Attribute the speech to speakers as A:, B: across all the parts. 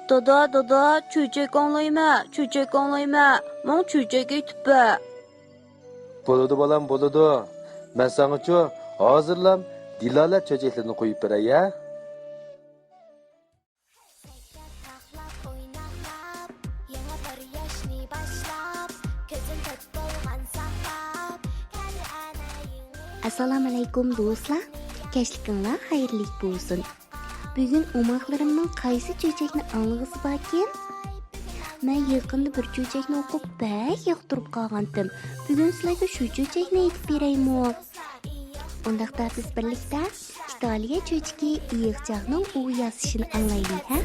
A: Dada, çöçek anlayma, Mon çöçek etipə.
B: Boludu balam, boludu. Ben sana hazırlam, dilalet çöçeklerini koyup bere ya.
C: Assalamu alaykum do'stlar. Kechlikinglar xayrli bo'lsin. Bugun umoqlarimning qaysi cho'chakni anlig'isi barkin? Men yaqinda bir cho'chakni o'qib bak yoqtirib qolgandim. Bugun sizlarga shu cho'chakni aytib beraymi? Undaqda biz birlikda Italiya cho'chagi yig'chaqning u yasishini anglaylik, ha?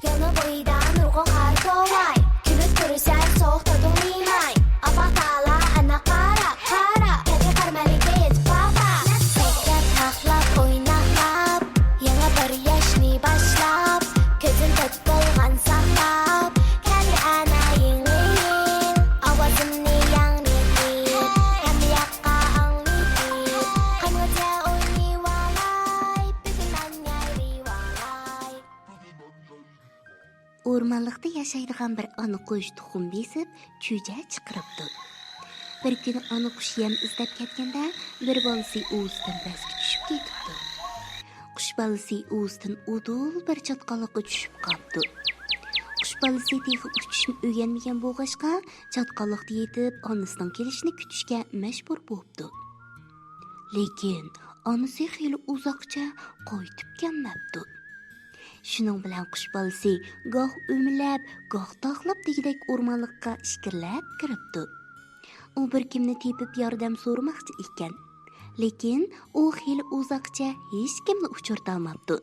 C: Yana bo'yida nurg'on har tovay. Kulib tursa so'q tadumimay. Apaqala ana qara. Kaga qarmaliga yetib papa. Sekar taxlab o'ynab, yana bir yashni boshlab, ko'zim tatib bo'lgan saqlab, keldi ana yengil, ovozimni yangraytib, ham yoqqa anglitib, qanotga o'ynayvalay, bugun man yayrivalay. O'rmonlikda yashaydigan bir ana qush tuxum besib, cho'ja chiqiribdi. Bir kuni ana qush yem izlab ketganda bir bolasi o'zidan pastga tushib ketibdi. Qush bolasi o'zidan udul bir chatqaloqqa tushib qolibdi. Qush bolasi texi uchishni o'rganmagan bo'lg'achqa chatqaloqda yetib onasining kelishini kutishga majbur bo'libdi. Lekin onasi xeyli uzoqcha qo'ytib kelmabdi. Shuning bilan qush bolasi goh o'milab, goh taqlab degidek o'rmonlikqa ishkirlab kiribdi. U bir kimni tepib yordam so'ramoqchi ekan, lekin u xeyli uzoqcha hech kimni uchirtolmabdi.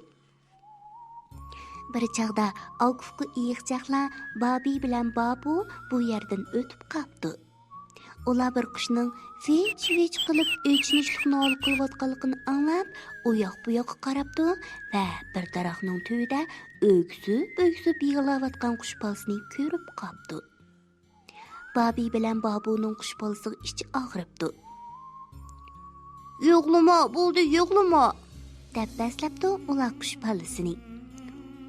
C: Bir chaqda Akufqa iyiqchaqlar Babi bilan Babu bu yerdan o'tib qoldi. Ular bir qushning vich qilib o'chinishlikni olib qilayotganligini anglab, u yoq bu yoqqa qarabdi va bir daraxtning tubida o'ksib yig'layotgan qush bolasini ko'rib qoldi. Babi bilan Babuning qush bolasiga ichi og'ribdi. "Yo'qlama, bo'ldi, yo'qlama", deb baslabdi ular qush bolasini.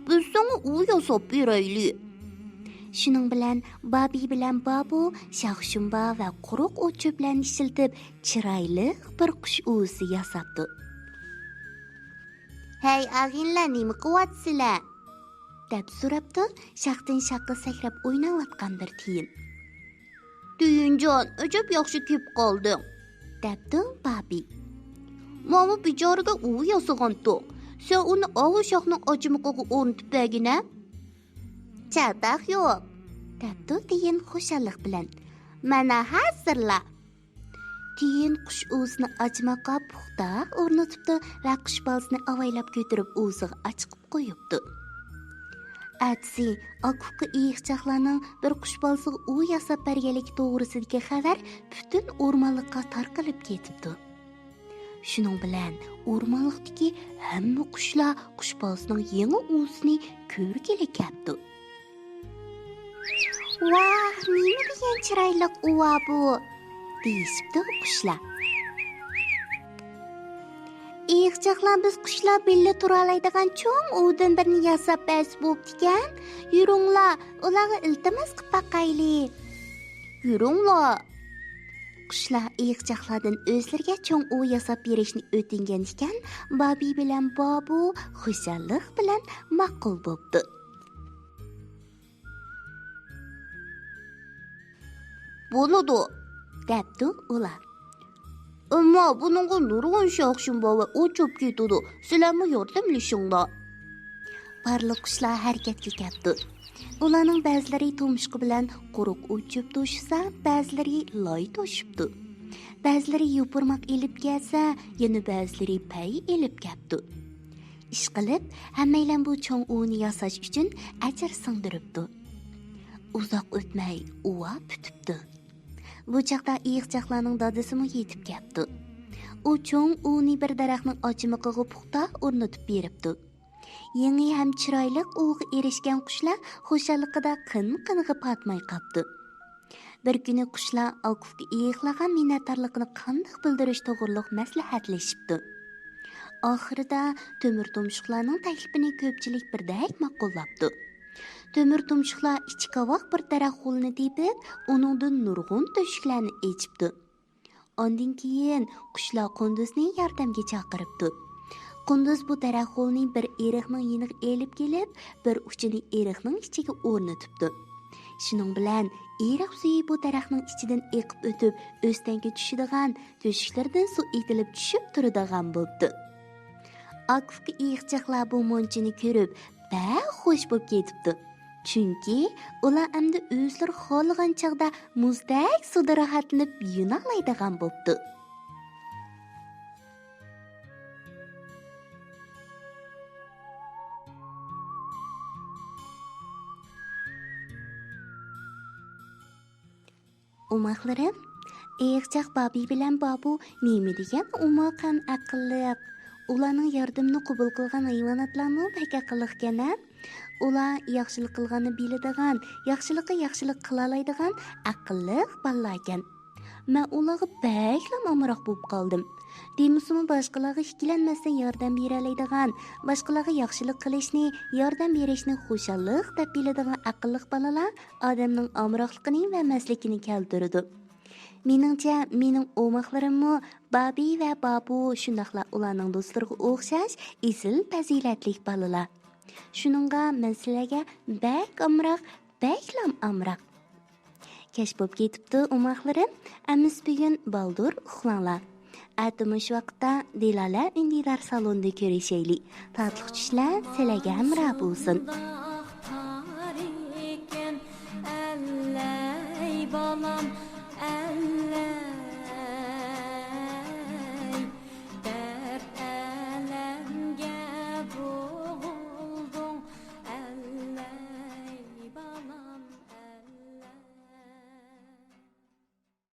C: "Biz senga u yasab beraylik." Shuning bilan Babi bilan Babu shaxshumba va quruq o't cho'plarni ishiltib, chiroyli bir qush uvusi yasabdi. "Hey, ag'inlar, nima qilyapsizlar?" deb so'rabdi shaxdan shaqqa sakrab o'ynayotgan bir tiyin. "Tuyunjon, ajab yaxshi kelib qolding", debdi Babi. "Mana bechoraga u yasagan-ku. Sen uni og'ushoqning ochimiqiga o'rnatib bergina." "Chataq yo'q", debdi tiyin xushallik bilan. "Mana hozirla." Tiyin qush o'zini ochmoqqa puxta o'rnatibdi va qush bolasini avaylab ko'tarib o'ziga ochqib qo'yibdi. Atsi, Akufqa iyiqchaqlarning bir qush bolasiga u yasab berganligi to'g'risidagi xabar butun o'rmonlikqa tarqalib ketibdi. Shuning bilan o'rmonlikdagi hamma qushlar qush bolasining yangi uvusini ko'rgili keldi. "Vah, nima degan chiroyli uva bu", deyishibdi qushlar. "Iyiqchaqlar biz qushlar billa tura oladigan cho'ng uvdan birini yasab bersa bo'pti-kan. Yuringlar, ularga iltimos qilib baqaylik." "Yuringlar." Qushlar iyiqchaqlardan o'zlariga cho'ng uv yasab berishni o'tingan ekan, Babi bilan Babu xushallik bilan ma'qul bo'pti. "Bo'ladi", debdi ular. "Ammo buningga nurg'un shoxshumba va o'chib ketadi. Sizlarmi yordamlashinglar." Barliq qushlar harakatga ketdi. Ularning ba'zilari to'mishqi bilan quruq o'chib to'shisa, ba'zilari loy to'shibdi. Ba'zilari yupurmoq elib kelsa, yana ba'zilari pay elib keldi. Ishqilib, hammaylar bu cho'ng uvni yasash uchun ajr singdiribdi. Uzoq o'tmay uva bitibdi. Bu chaqda iyiqchaqlarning dadasimi yetib keldi. U cho'ng uvni bir daraxtning ochimiqiga puxta o'rnatib beribdi. Yangi ham chiroyli uvga erishgan qushlar xushalliqida qin-qing'i patmay qoldi. Bir kuni qushlar Akufga iyiqlagan minnatdorligini qanday bildirish to'g'riliq maslahatlashibdi. Oxirida Temir tumshuqlarning taklifini ko'pchilik birdek ma'qullabdi. Temir tumshuqlar ichki qavoq bir daraxt qo'lini tepib, uningdan nurg'un to'shiklarni echibdi. Ondan keyin qushlar Qunduzni yordamga chaqiribdi. Qunduz bu daraxt qo'lni bir eriqning yeniga elib kelib, bir uchini eriqning ichiga o'rnatibdi. Shuning bilan eriq suvi bu daraxtning ichidan eqib o'tib, o'stanga tushadigan to'shiklardan suv etilib tushib turadigan bo'ldi. Akifga iyiqchiqlar bu monchini ko'rib, xush bo'lib ketibdi. Chunki ular endi o'zlari xohlagan chaqda muzdek suvda rohatlanib yunaqlaydigan bo'ldi. Umaqlarim, iyiqchiq Babi bilan Babu nima degan umaqan aqlliq. Ularning yordamini qabul qilgan hayvonotlarning pek aqlliq ekan-a? Ular yaxshilik qilganni biladigan, yaxshilik qila oladigan aqlliq bolalar ekan. Men ularga baklam amroq bo'lib qoldim. Demisimi boshqalarga ikkilanmasdan yordam bera oladigan, boshqalarga yaxshilik qilishni, yordam berishni xushallik deb biladigan aqlliq bolalar odamning amroqligini va maslikini keltiradi. Meningcha, mening o'maqlarimmi Babi va Babu shundaqla ularning do'stlariga o'xshash esil fazilatli bolalar. Shuningga men sizlarga baklam amroq. Kech bo'lib ketibdi o'maqlarim. Amis bugun baldur uxlanglar. Atimish vaqtda Dilola Indidar salonda ko'rishaylik. Tatliq tushlar sizlarga hamroh bo'lsin.
D: Balam